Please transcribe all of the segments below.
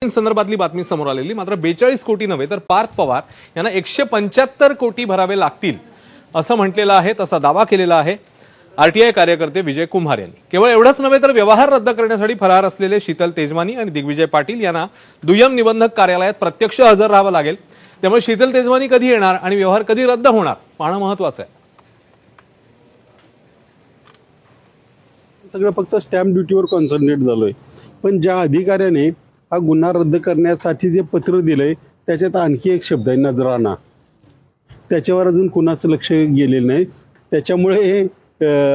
संदर्भातली बातमी समोर आलेली। मात्र 42 कोटी नव्हे तर पार्थ पवार यांना 175 कोटी भरावे लागतील असं म्हटलेलं आहे, तसा दावा केलेला आहे आरटीआय कार्यकर्ते विजय कुमार यांनी। केवळ एवढंच नव्हे तर व्यवहार रद्द करण्यासाठी फरार असलेले शीतल तेजवानी आणि दिग्विजय पाटील यांना दुय्यम निबंधक कार्यालयात प्रत्यक्ष हजर राहावं लागेल। त्यामुळे शीतल तेजवानी कधी येणार आणि व्यवहार कधी रद्द होणार पाहणं महत्त्वाचं आहे। सगळं फक्त स्टॅम्प ड्युटीवर कॉन्सन्ट्रेट झालोय, पण ज्या अधिकाऱ्याने हा गुन्हा रद्द करण्यासाठी जे पत्र दिलंय त्याच्यात आणखी एक शब्द आहे, नजराना। त्याच्यावर अजून कुणाचं लक्ष गेलेलं नाही। त्याच्यामुळे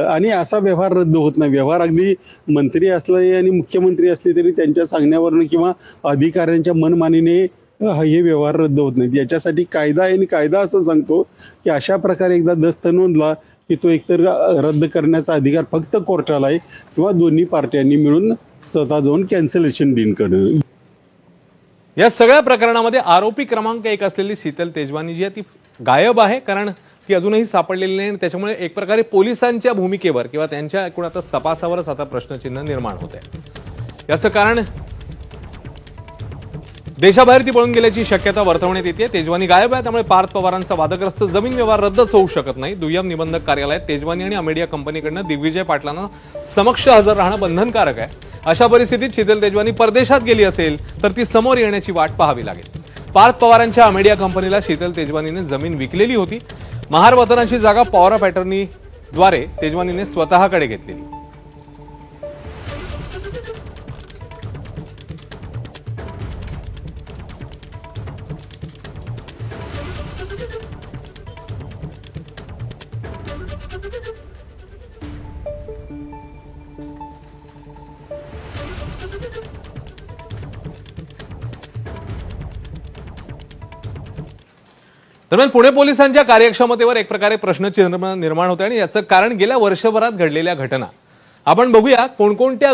आणि असा व्यवहार रद्द होत नाही। व्यवहार अगदी मंत्री असले आणि मुख्यमंत्री असले तरी त्यांच्या सांगण्यावरून किंवा अधिकाऱ्यांच्या मनमानीने हे व्यवहार रद्द होत नाहीत। याच्यासाठी कायदा आहे आणि कायदा असं सांगतो की अशा प्रकारे एकदा दस्त नोंदला की तो एकतर रद्द करण्याचा अधिकार फक्त कोर्टाला आहे किंवा दोन्ही पार्ट्यांनी मिळून स्वतः जाऊन कॅन्सलेशन डील करणं। या सगळ्या प्रकरणामध्ये आरोपी क्रमांक 1 असलेली शीतल तेजवानी जी आहे ती गायब आहे, कारण ती अजूनही सापडलेली नाही। त्याच्यामुळे एक प्रकारे पोलिसांच्या भूमिकेवर किंवा त्यांच्या एकूणच तपासावरच आता प्रश्नचिन्ह निर्माण होत आहे। याचं कारण देशाबाहेर ती पळून गेल्याची शक्यता वर्तवण्यात येते। तेजवानी गायब आहे, त्यामुळे पार्थ पवारांचा वादग्रस्त जमीन व्यवहार रद्दच होऊ शकत नाही। दुय्यम निबंधक कार्यालयात तेजवानी आणि अमेडिया कंपनीकडनं दिग्विजय पाटलांना समक्ष हजर राहणं बंधनकारक आहे। अशा परिस्थितीत शीतल तेजवानी परदेशात गेली असेल तर ती समोर येण्याची वाट पाहावी लागेल। पार्थ पवारांच्या अमेडिया कंपनीला शीतल तेजवानीने जमीन विकलेली होती। महार वतनाची जागा पॉवर ऑफ अटर्नीद्वारे तेजवानीने स्वतःकडे घेतलेली। दरम्यान पुणे पोलिसांच्या कार्यक्षमतेवर एक प्रकारे प्रश्नचिन्ह निर्माण होते आणि याचं कारण गेल्या वर्षभरात घडलेल्या घटना। आपण बघूया कोणकोणत्या